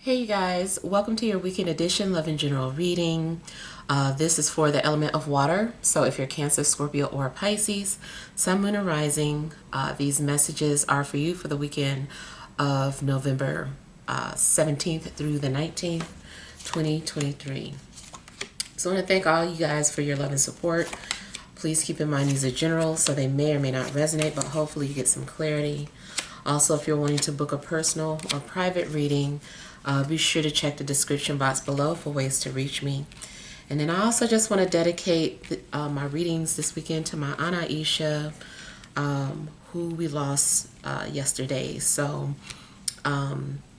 Hey you guys, welcome to your weekend edition Love and General reading. This is for the element of water. So if you're Cancer, Scorpio, or Pisces, Sun, Moon, or Rising, these messages are for you for the weekend of November 17th through the 19th, 2023. So I want to thank all you guys for your love and support. Please keep in mind these are general, so they may or may not resonate, but hopefully you get some clarity. Also, if you're wanting to book a personal or private reading, be sure to check the description box below for ways to reach me. And then I also just want to dedicate my readings this weekend to my Aunt Aisha, who we lost yesterday. So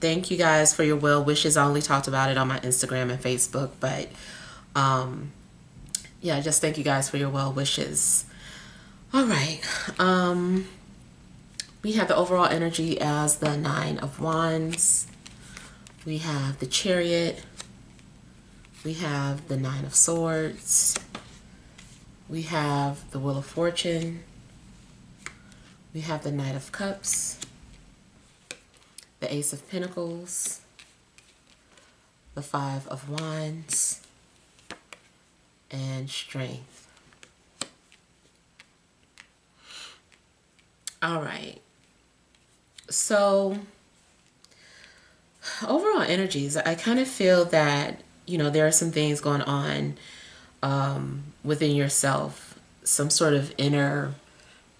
thank you guys for your well wishes. I only talked about it on my Instagram and Facebook, but yeah, just thank you guys for your well wishes. All right. We have the overall energy as the Nine of Wands. We have the Chariot. We have the Nine of Swords. We have the Wheel of Fortune. We have the Knight of Cups. The Ace of Pentacles. The Five of Wands. And Strength. All right. So overall energies, I kind of feel that, you know, there are some things going on within yourself, some sort of inner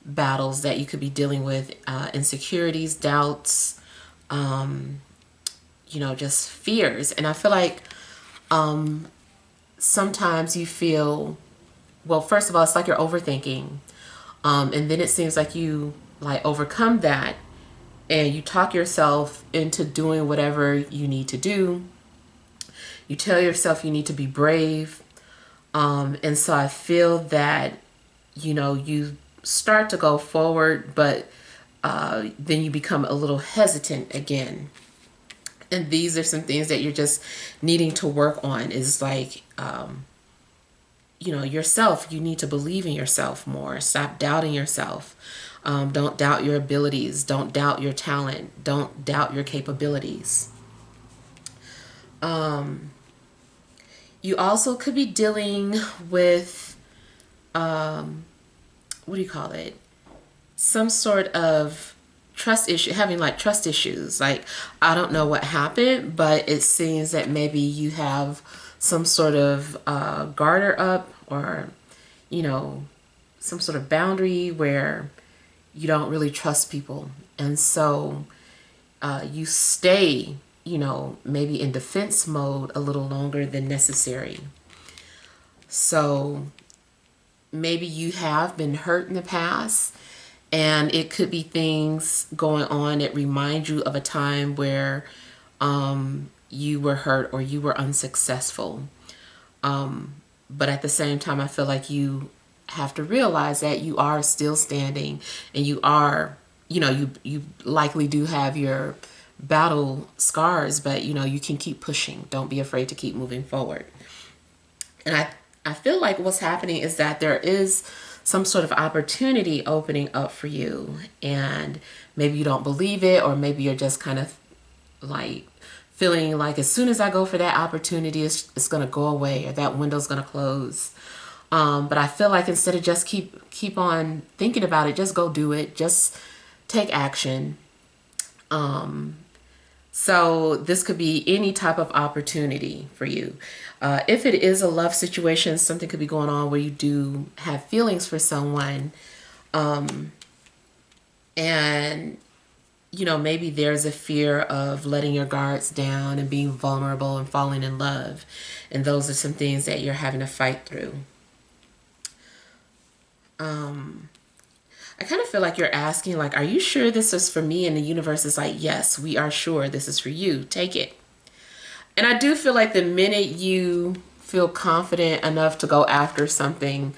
battles that you could be dealing with, insecurities, doubts, you know, just fears. And I feel like sometimes you feel, well, first of all, it's like you're overthinking. And then it seems like you overcome that and you talk yourself into doing whatever you need to do. You tell yourself you need to be brave. And so I feel that, you know, you start to go forward, but then you become a little hesitant again. And these are some things that you're just needing to work on, is like, you know, yourself. You need to believe in yourself more. Stop doubting yourself. Don't doubt your abilities. Don't doubt your talent. Don't doubt your capabilities. You also could be dealing with, what do you call it? Some sort of trust issue, having like trust issues. Like, I don't know what happened, but it seems that maybe you have some sort of garter up, or, you know, some sort of boundary where you don't really trust people. And so you stay, you know, maybe in defense mode a little longer than necessary. So maybe you have been hurt in the past, and it could be things going on that remind you of a time where you were hurt or you were unsuccessful. But at the same time, I feel like you have to realize that you are still standing, and you are, you know, you likely do have your battle scars, but, you know, you can keep pushing. Don't be afraid to keep moving forward. And I feel like what's happening is that there is some sort of opportunity opening up for you, and maybe you don't believe it, or maybe you're just kind of like feeling like as soon as I go for that opportunity, it's going to go away, or that window's going to close. But I feel like instead of just keep on thinking about it, just go do it. Just take action. So this could be any type of opportunity for you. If it is a love situation, something could be going on where you do have feelings for someone. And, you know, maybe there's a fear of letting your guards down and being vulnerable and falling in love. And those are some things that you're having to fight through. I kind of feel like you're asking, like, are you sure this is for me? And the universe is like, yes, we are sure this is for you. Take it. And I do feel like the minute you feel confident enough to go after something,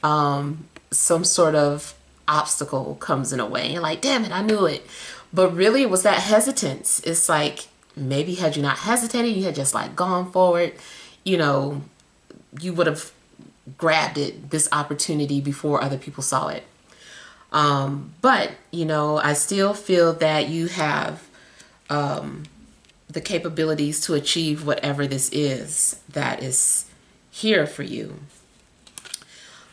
some sort of obstacle comes in a way. And like, damn it, I knew it. But really, it was that hesitance. It's like, maybe had you not hesitated, you had just like gone forward, you know, you would have grabbed this opportunity before other people saw it. But, you know, I still feel that you have the capabilities to achieve whatever this is that is here for you.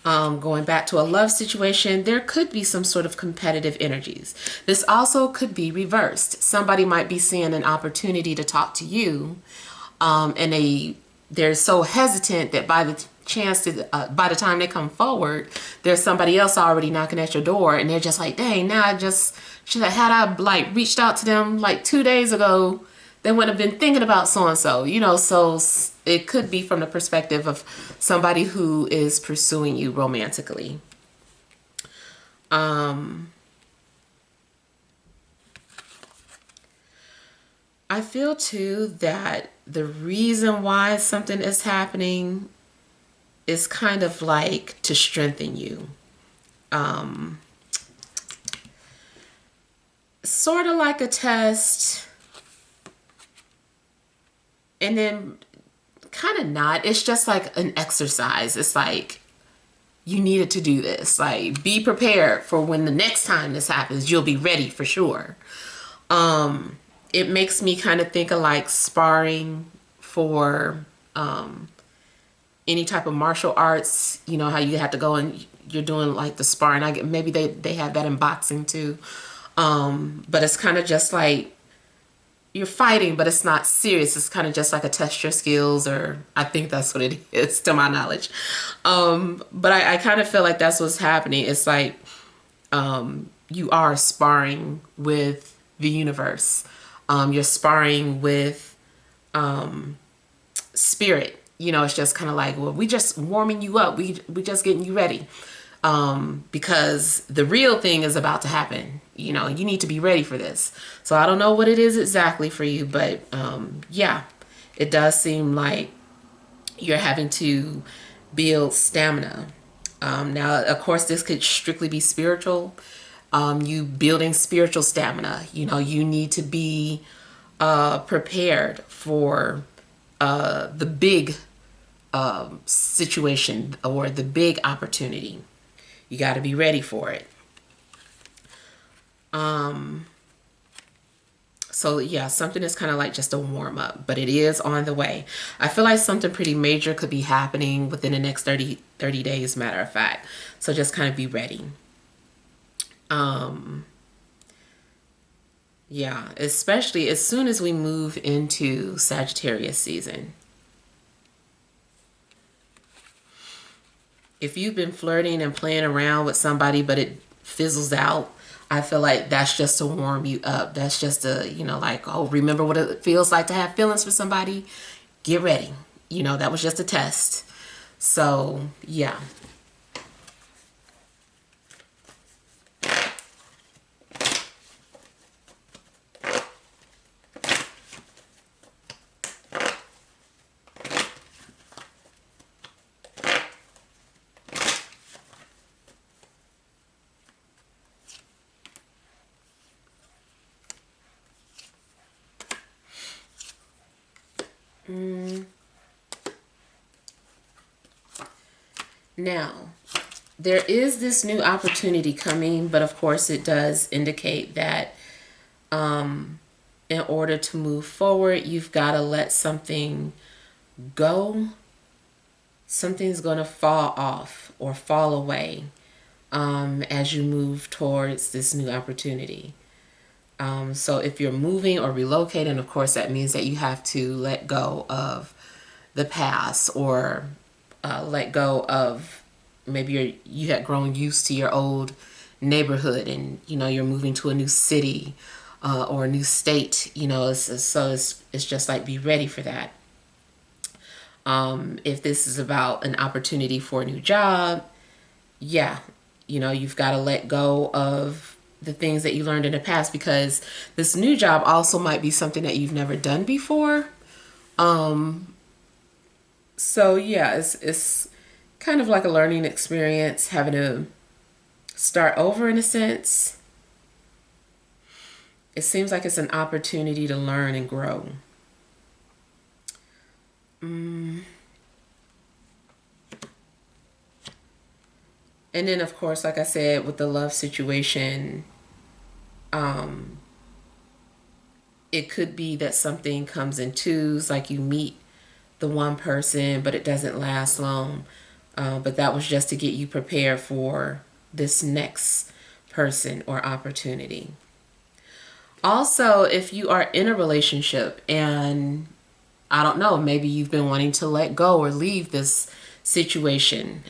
Going back to a love situation, there could be some sort of competitive energies. This also could be reversed. Somebody might be seeing an opportunity to talk to you, and they're so hesitant that by the time they come forward, there's somebody else already knocking at your door, and they're just like, dang, now I just should have had I like reached out to them like 2 days ago, they wouldn't have been thinking about so and so, so it could be from the perspective of somebody who is pursuing you romantically. I feel too that the reason why something is happening is kind of like to strengthen you. Sort of like a test, and then kind of not. It's just like an exercise. It's like you needed to do this. Like, be prepared for when the next time this happens, you'll be ready for sure. It makes me kind of think of like sparring for any type of martial arts. You know how you have to go and you're doing like the sparring. Maybe they have that in boxing too. But it's kind of just like you're fighting, but it's not serious. It's kind of just like a test your skills, or I think that's what it is to my knowledge. But I kind of feel like that's what's happening. It's like you are sparring with the universe. You're sparring with spirit. It's just kind of like, well, we just warming you up. We just getting you ready. Because the real thing is about to happen. You need to be ready for this. So I don't know what it is exactly for you, but yeah, it does seem like you're having to build stamina. Now, of course, this could strictly be spiritual. You building spiritual stamina. You need to be prepared for the big situation or the big opportunity. You got to be ready for it. So yeah, something is kind of like just a warm up, but it is on the way. I feel like something pretty major could be happening within the next 30 days, matter of fact. So just kind of be ready. Yeah, especially as soon as we move into Sagittarius season. If you've been flirting and playing around with somebody, but it fizzles out, I feel like that's just to warm you up. That's just to, like, oh, remember what it feels like to have feelings for somebody? Get ready. That was just a test. So, yeah. Now, there is this new opportunity coming, but of course it does indicate that in order to move forward, you've got to let something go. Something's going to fall off or fall away as you move towards this new opportunity. So if you're moving or relocating, of course, that means that you have to let go of the past, or let go of maybe you had grown used to your old neighborhood, and you're moving to a new city or a new state. So it's just like, be ready for that. If this is about an opportunity for a new job, yeah, you've got to let go of the things that you learned in the past, because this new job also might be something that you've never done before. So yeah, it's kind of like a learning experience, having to start over in a sense. It seems like it's an opportunity to learn and grow. And then, of course, like I said, with the love situation, It could be that something comes in twos, like you meet the one person, but it doesn't last long. But that was just to get you prepared for this next person or opportunity. Also, if you are in a relationship and I don't know, maybe you've been wanting to let go or leave this situation.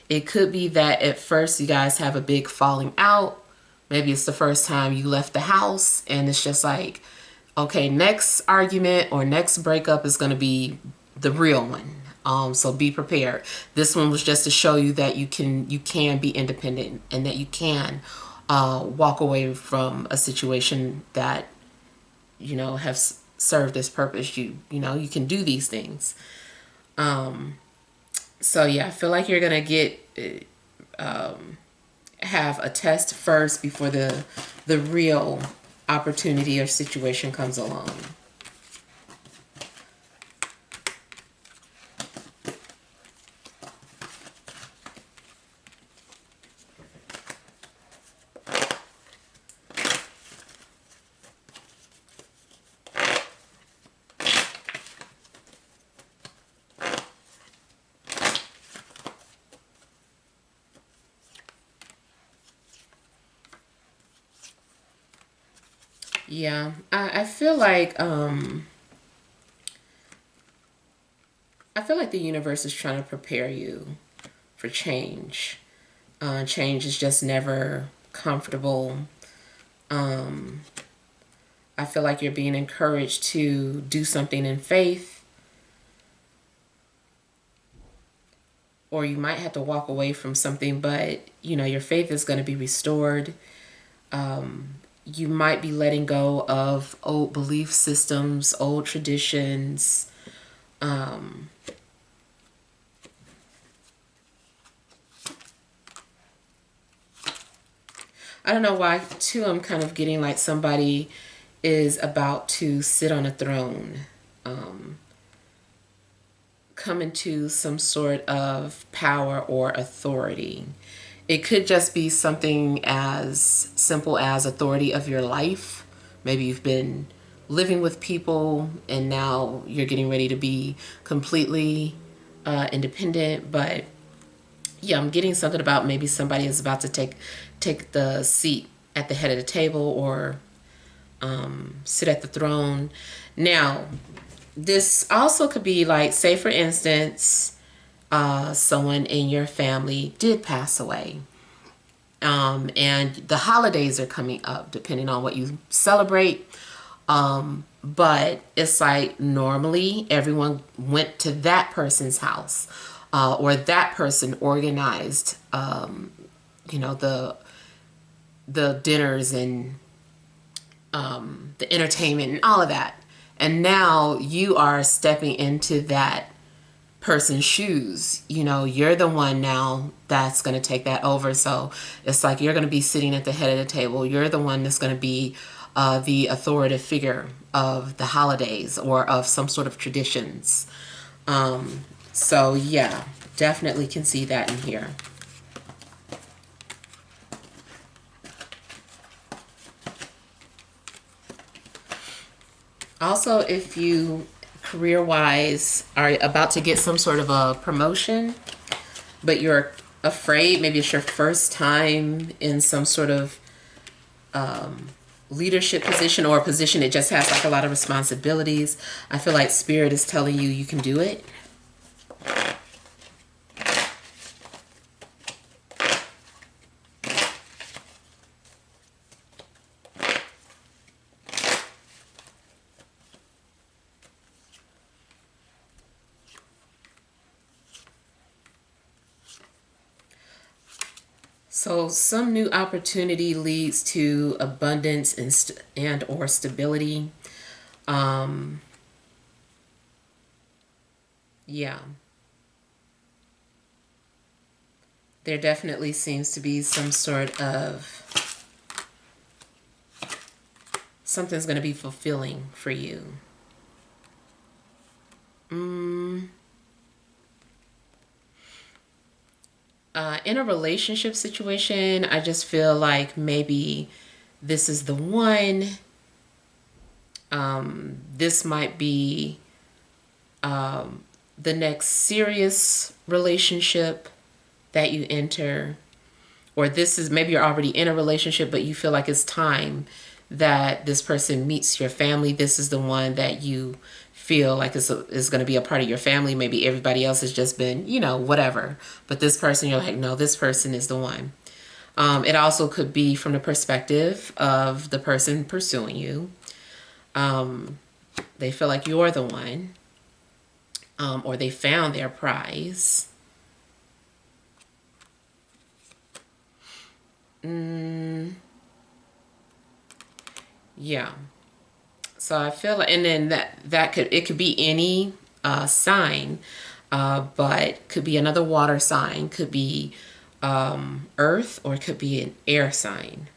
It could be that at first you guys have a big falling out. Maybe it's the first time you left the house and it's just like, okay, next argument or next breakup is going to be the real one. So be prepared. This one was just to show you that you can be independent and that you can walk away from a situation that has served this purpose. You can do these things. So yeah, I feel like you're gonna have a test first before the real opportunity or situation comes along. Yeah, I feel like the universe is trying to prepare you for change. Change is just never comfortable. Um, I feel like you're being encouraged to do something in faith, or you might have to walk away from something, but your faith is going to be restored. You might be letting go of old belief systems, old traditions. Um, I don't know why, too, I'm kind of getting like somebody is about to sit on a throne, um, come into some sort of power or authority. It could just be something as simple as authority of your life. Maybe you've been living with people and now you're getting ready to be completely independent. But yeah, I'm getting something about maybe somebody is about to take the seat at the head of the table or sit at the throne. Now, this also could be like, say for instance, someone in your family did pass away. And the holidays are coming up, depending on what you celebrate. But it's like normally everyone went to that person's house, or that person organized, the dinners and the entertainment and all of that. And now you are stepping into that person's shoes. You're the one now that's going to take that over. So it's like you're going to be sitting at the head of the table. You're the one that's going to be the authoritative figure of the holidays or of some sort of traditions. So yeah, definitely can see that in here. Also, if you career-wise are about to get some sort of a promotion, but you're afraid, maybe it's your first time in some sort of leadership position or a position that just has like a lot of responsibilities, I feel like Spirit is telling you you can do it. So some new opportunity leads to abundance and or stability. Um, yeah, there definitely seems to be some sort of something's going to be fulfilling for you. In a relationship situation, I just feel like maybe this is the one. This might be the next serious relationship that you enter, or this is maybe you're already in a relationship, but you feel like it's time that this person meets your family. This is the one that you feel like is going to be a part of your family. Maybe everybody else has just been, whatever. But this person, you're like, no, this person is the one. It also could be from the perspective of the person pursuing you. They feel like you're the one, or they found their prize. Yeah. So I feel like, and then it could be any sign, but could be another water sign, could be earth, or it could be an air sign.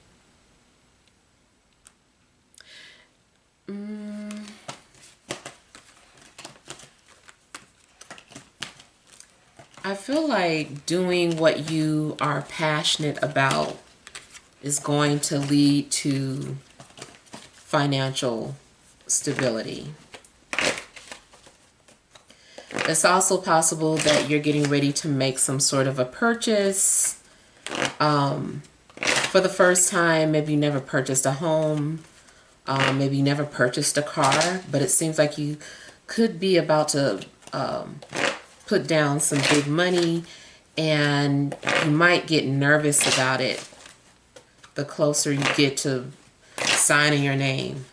I feel like doing what you are passionate about is going to lead to financial stability. It's also possible that you're getting ready to make some sort of a purchase. For the first time, maybe you never purchased a home. Maybe you never purchased a car, but it seems like you could be about to put down some big money, and you might get nervous about it the closer you get to signing your name.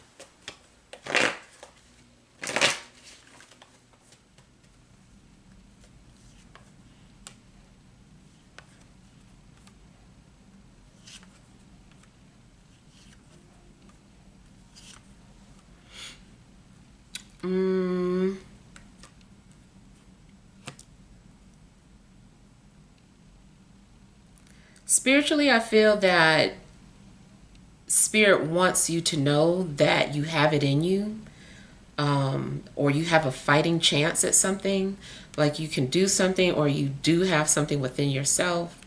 Spiritually, I feel that Spirit wants you to know that you have it in you, or you have a fighting chance at something, like you can do something, or you do have something within yourself.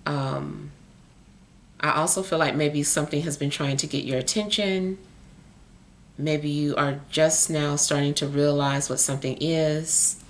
I also feel like maybe something has been trying to get your attention. Maybe you are just now starting to realize what something is.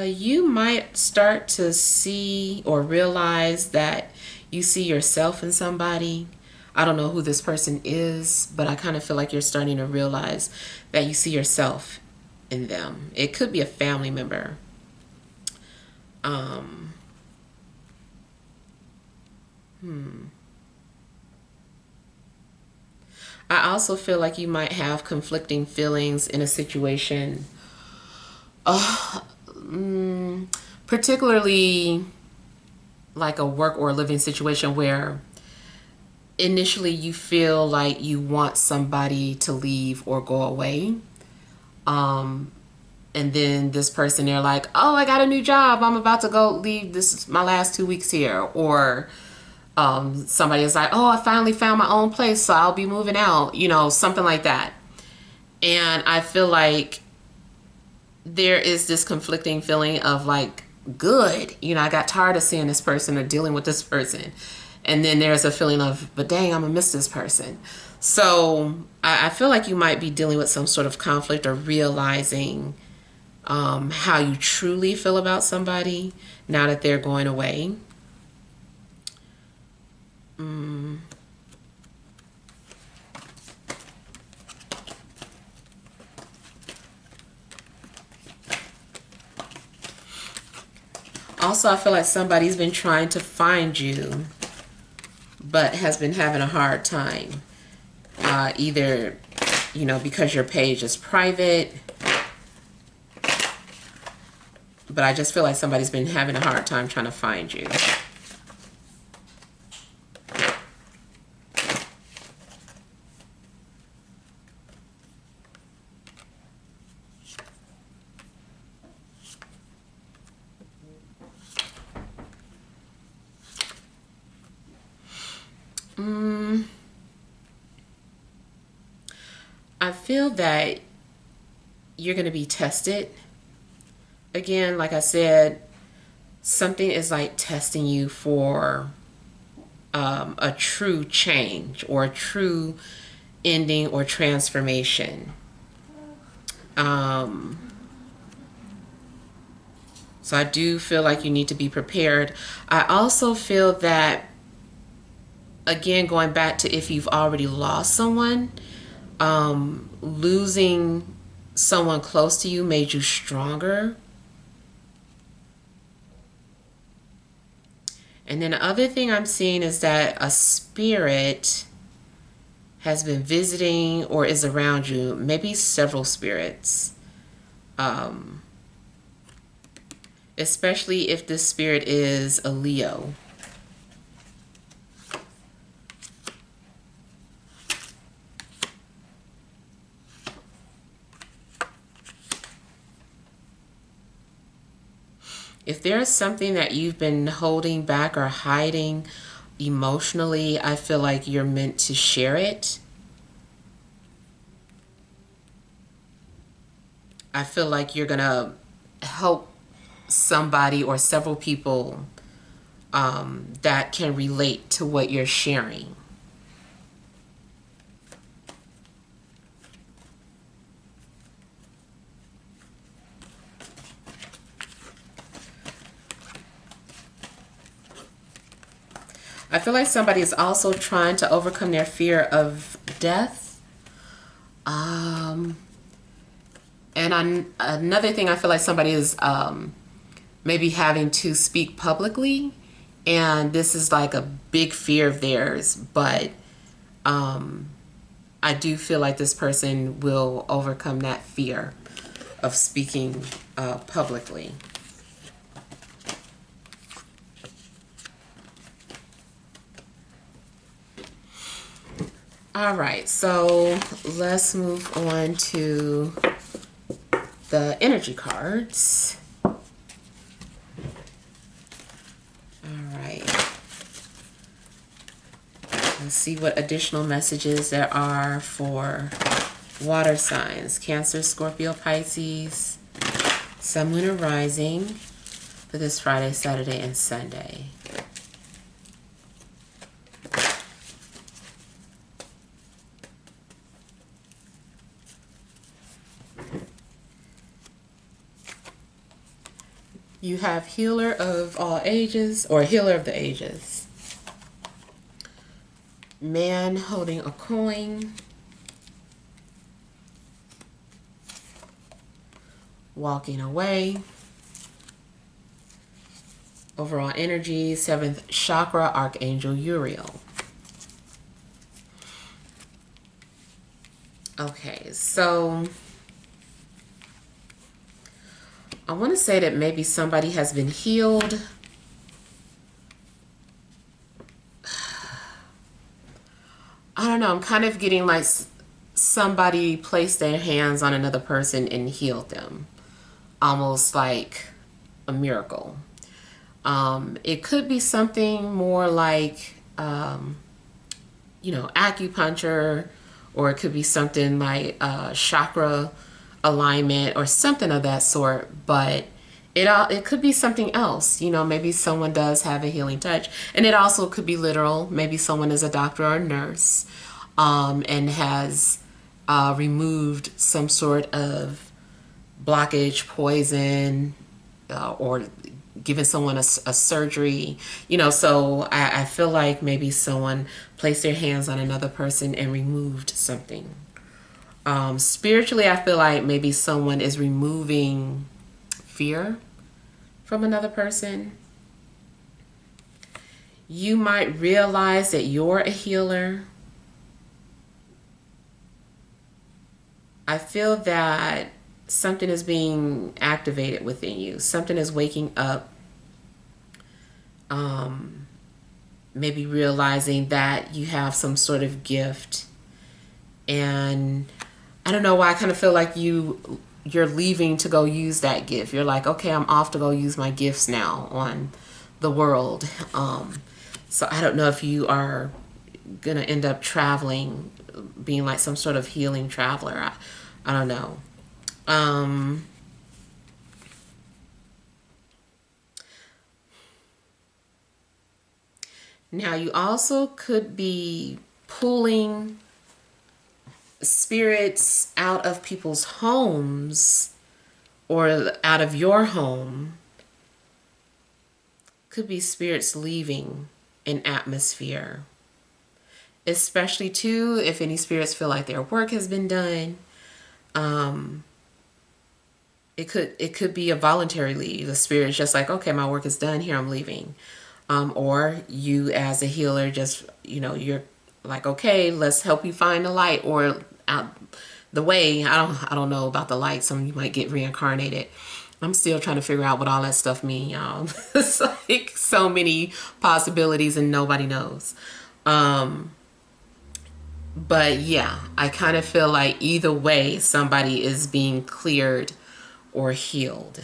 You might start to see or realize that you see yourself in somebody. I don't know who this person is, but I kind of feel like you're starting to realize that you see yourself in them. It could be a family member. I also feel like you might have conflicting feelings in a situation, particularly like a work or a living situation where initially you feel like you want somebody to leave or go away. And then this person, they're like, oh, I got a new job. I'm about to go leave. This is my last 2 weeks here. Or somebody is like, oh, I finally found my own place, so I'll be moving out. Something like that. And I feel like there is this conflicting feeling of like, good, I got tired of seeing this person or dealing with this person. And then there's a feeling of, but dang, I'm gonna miss this person. So I feel like you might be dealing with some sort of conflict or realizing how you truly feel about somebody now that they're going away. Also, I feel like somebody's been trying to find you, but has been having a hard time. Either, because your page is private, but I just feel like somebody's been having a hard time trying to find you. I feel that you're going to be tested. Again, like I said, something is like testing you for a true change or a true ending or transformation. So I do feel like you need to be prepared. I also feel that, again, going back to if you've already lost someone, losing someone close to you made you stronger. And then the other thing I'm seeing is that a spirit has been visiting or is around you, maybe several spirits. Especially if this spirit is a Leo. If there's something that you've been holding back or hiding emotionally, I feel like you're meant to share it. I feel like you're going to help somebody or several people that can relate to what you're sharing. I feel like somebody is also trying to overcome their fear of death. And another thing, I feel like somebody is maybe having to speak publicly. And this is like a big fear of theirs. But I do feel like this person will overcome that fear of speaking publicly. All right, so let's move on to the energy cards. All right. Let's see what additional messages there are for water signs: Cancer, Scorpio, Pisces, Sun, Moon, and Rising for this Friday, Saturday, and Sunday. You have healer of all ages, or healer of the ages. Man holding a coin. Walking away. Overall energy, 7th chakra, Archangel Uriel. Okay, so I want to say that maybe somebody has been healed. I don't know. I'm kind of getting like somebody placed their hands on another person and healed them. Almost like a miracle. It could be something more like, acupuncture, or it could be something like chakra alignment or something of that sort, but it could be something else. Maybe someone does have a healing touch, and it also could be literal. Maybe someone is a doctor or a nurse and has removed some sort of blockage, poison, or given someone a surgery. So I feel like maybe someone placed their hands on another person and removed something. Spiritually, I feel like maybe someone is removing fear from another person. You might realize that you're a healer. I feel that something is being activated within you. Something is waking up. Maybe realizing that you have some sort of gift. And I don't know why I kind of feel like you're leaving to go use that gift. You're like, okay, I'm off to go use my gifts now on the world. So I don't know if you are gonna end up traveling being like some sort of healing traveler. I don't know. Um, Now, you also could be pulling spirits out of people's homes or out of your home. Could be spirits leaving an atmosphere. Especially, too, if any spirits feel like their work has been done. Um, it could be a voluntary leave. The spirit's just like, okay, my work is done. Here, I'm leaving. Or you as a healer, just, you're like, okay, let's help you find the light or out the way. I don't know about the light. Some of you might get reincarnated. I'm still trying to figure out what all that stuff mean, y'all. It's like so many possibilities and nobody knows. But yeah, I kind of feel like either way, somebody is being cleared or healed.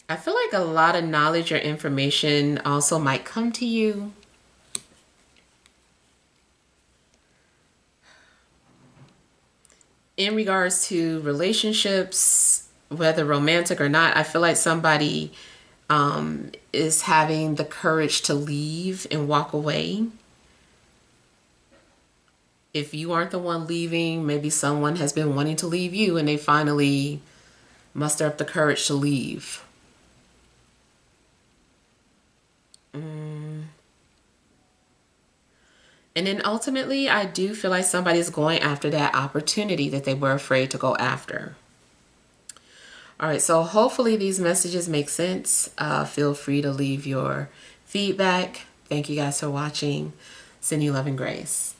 I feel like a lot of knowledge or information also might come to you. In regards to relationships, whether romantic or not, I feel like somebody is having the courage to leave and walk away. If you aren't the one leaving, maybe someone has been wanting to leave you and they finally muster up the courage to leave. And then ultimately, I do feel like somebody's going after that opportunity that they were afraid to go after. All right, so hopefully these messages make sense. Feel free to leave your feedback. Thank you guys for watching. Send you love and grace.